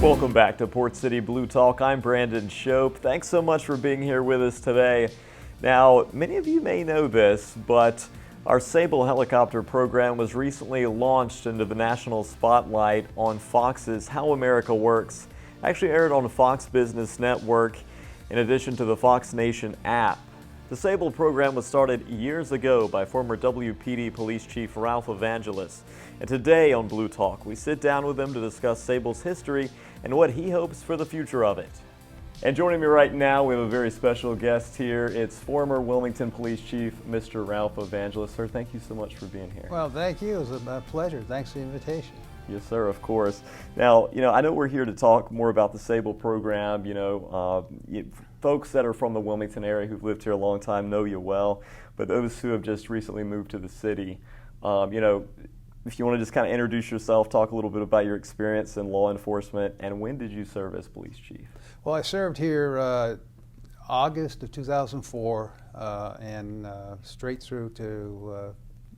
Welcome back to Port City Blue Talk. I'm Brandon Shope. Thanks so much for being here with us today. Now, many of you may know this, but our SABLE helicopter program was recently launched into the national spotlight on Fox's How America Works. Actually aired on the Fox Business Network in addition to the Fox Nation app. The SABLE program was started years ago by former WPD Police Chief Ralph Evangelous. And today on Blue Talk, we sit down with him to discuss SABLE's history and what he hopes for the future of it. And joining me right now, we have a very special guest here. It's former Wilmington Police Chief, Mr. Ralph Evangelous. Sir, thank you so much for being here. Well, thank you. It was a pleasure. Thanks for the invitation. Yes, sir, of course. Now, I know we're here to talk more about the SABLE program. Folks that are from the Wilmington area who've lived here a long time know you well, but those who have just recently moved to the city, if you want to just kind of introduce yourself, talk a little bit about your experience in law enforcement, and when did you serve as police chief? Well, I served here August of 2004 and straight through to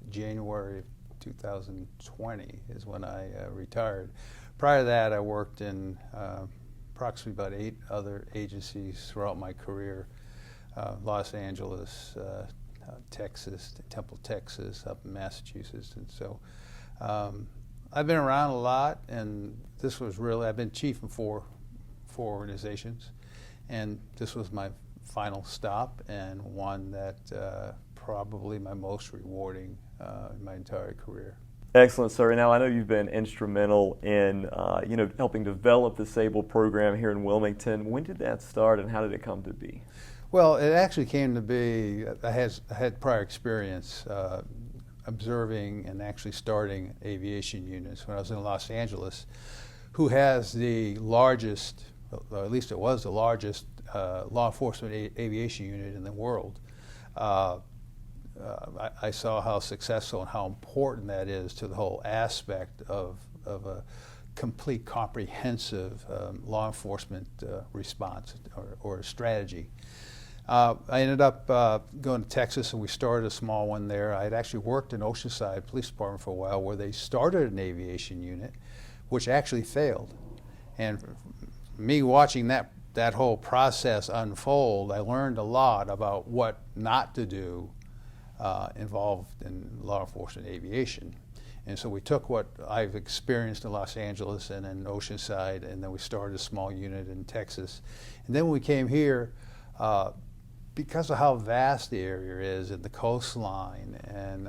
January 2020 is when I retired. Prior to that, I worked in approximately about 8 other agencies throughout my career. Los Angeles, Texas, Temple, Texas, up in Massachusetts. And so I've been around a lot, and this was really, I've been chief in four organizations, and this was my final stop, and one that probably my most rewarding in my entire career. Excellent, sir. Now, I know you've been instrumental in, helping develop the SABLE program here in Wilmington. When did that start, and how did it come to be? Well, it actually came to be, I had prior experience observing and actually starting aviation units when I was in Los Angeles, who has the largest, or at least it was the largest, law enforcement aviation unit in the world. I saw how successful and how important that is to the whole aspect of a complete, comprehensive law enforcement response or strategy. I ended up going to Texas, and we started a small one there. I had actually worked in Oceanside Police Department for a while, where they started an aviation unit, which actually failed. And me watching that whole process unfold, I learned a lot about what not to do involved in law enforcement aviation. And so we took what I've experienced in Los Angeles and in Oceanside, and then we started a small unit in Texas. And then when we came here, because of how vast the area is and the coastline, and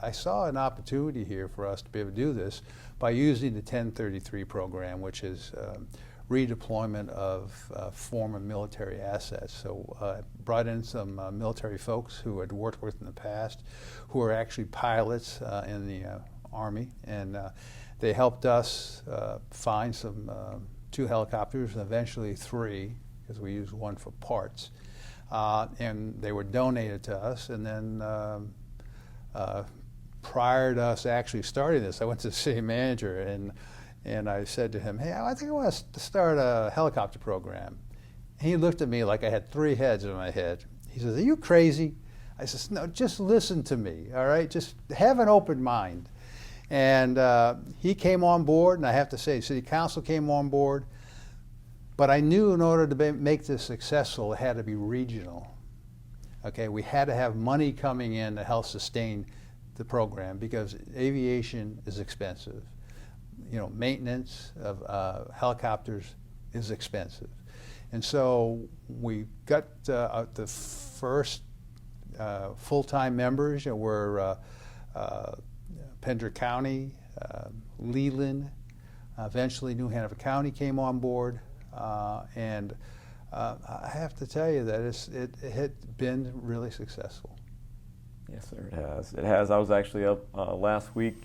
I saw an opportunity here for us to be able to do this by using the 1033 program, which is redeployment of former military assets. So I brought in some military folks who had worked with in the past, who are actually pilots in the Army, and they helped us find some 2 helicopters and eventually 3, because we used 1 for parts. And they were donated to us, and then prior to us actually starting this, I went to the city manager and I said to him, "Hey, I think I want to start a helicopter program." And he looked at me like I had 3 heads in my head. He says, "Are you crazy?" I says, "No, just listen to me, all right? Just have an open mind." And he came on board, and I have to say, City Council came on board. But I knew in order to make this successful, it had to be regional. Okay, we had to have money coming in to help sustain the program, because aviation is expensive. Maintenance of helicopters is expensive. And so we got the first full-time members were Pender County, Leland, eventually New Hanover County came on board. And I have to tell you that it had been really successful. Yes, sir, it has. It has. I was actually up last week.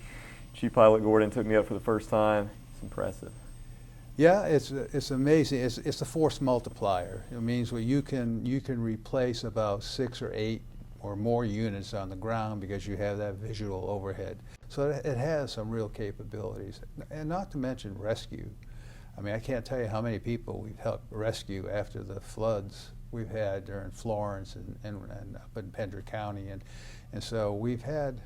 Chief Pilot Gordon took me up for the first time. It's impressive. Yeah, it's amazing. It's a force multiplier. It means you can replace about 6 or 8 or more units on the ground because you have that visual overhead. So it has some real capabilities, and not to mention rescue. I mean, I can't tell you how many people we've helped rescue after the floods we've had during Florence and up in Pender County, and so we've had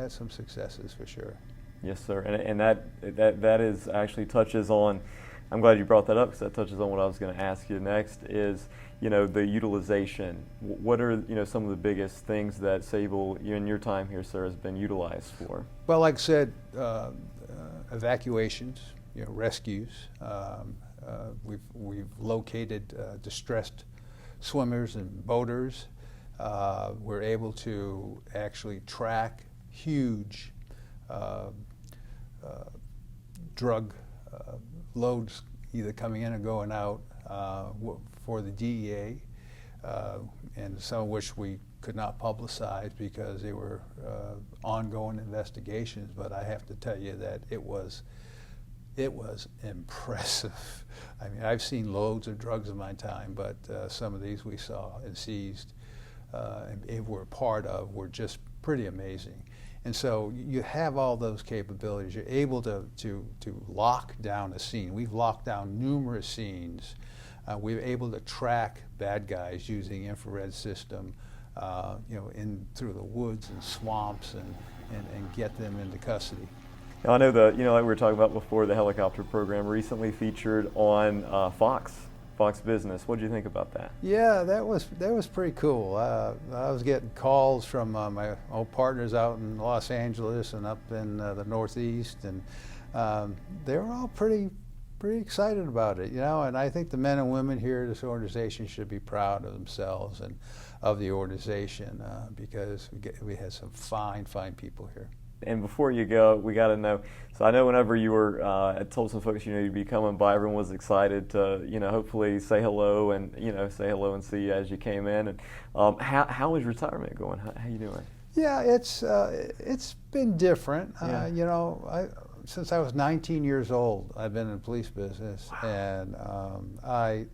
some successes for sure. Yes, sir, and that is actually touches on I'm glad you brought that up because that touches on what I was going to ask you next is, the utilization. What are, some of the biggest things that SABLE, in your time here, sir, has been utilized for? Well, like I said, evacuations, rescues. We've located distressed swimmers and boaters. We're able to actually track huge drug loads either coming in or going out for the DEA, and some of which we could not publicize because they were ongoing investigations. But I have to tell you that it was impressive. I mean, I've seen loads of drugs in my time, but some of these we saw and seized and were part of were just pretty amazing. And so you have all those capabilities. You're able to lock down a scene. We've locked down numerous scenes. We're able to track bad guys using infrared system, in through the woods and swamps and get them into custody. Now, I know like we were talking about before, the helicopter program recently featured on Fox Business. What did you think about that? Yeah, that was pretty cool. I was getting calls from my old partners out in Los Angeles and up in the Northeast, and they were all pretty excited about it, And I think the men and women here at this organization should be proud of themselves and of the organization because we had some fine people here. And before you go, we got to know. So I know whenever you were, I told some folks, you'd be coming by. Everyone was excited to, hopefully say hello and, and see you as you came in. And how is retirement going? How you doing? Yeah, it's been different. Yeah. Since I was 19 years old, I've been in the police business, wow. And I've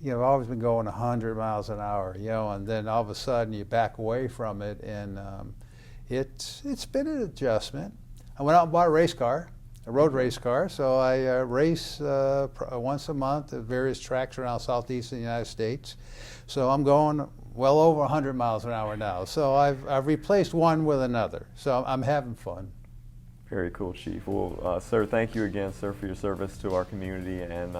always been going 100 miles an hour, and then all of a sudden you back away from it, and it's been an adjustment. I went out and bought a race car, a road race car, so I race once a month at various tracks around southeastern United States. So I'm going well over 100 miles an hour now. So I've replaced one with another. So I'm having fun. Very cool, Chief. Well, sir, thank you again, sir, for your service to our community, and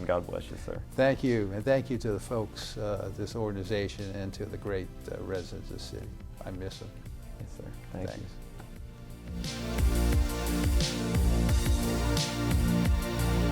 God bless you, sir. Thank you, and thank you to the folks, this organization, and to the great residents of the city. I miss them. Yes, sir. Thanks. You.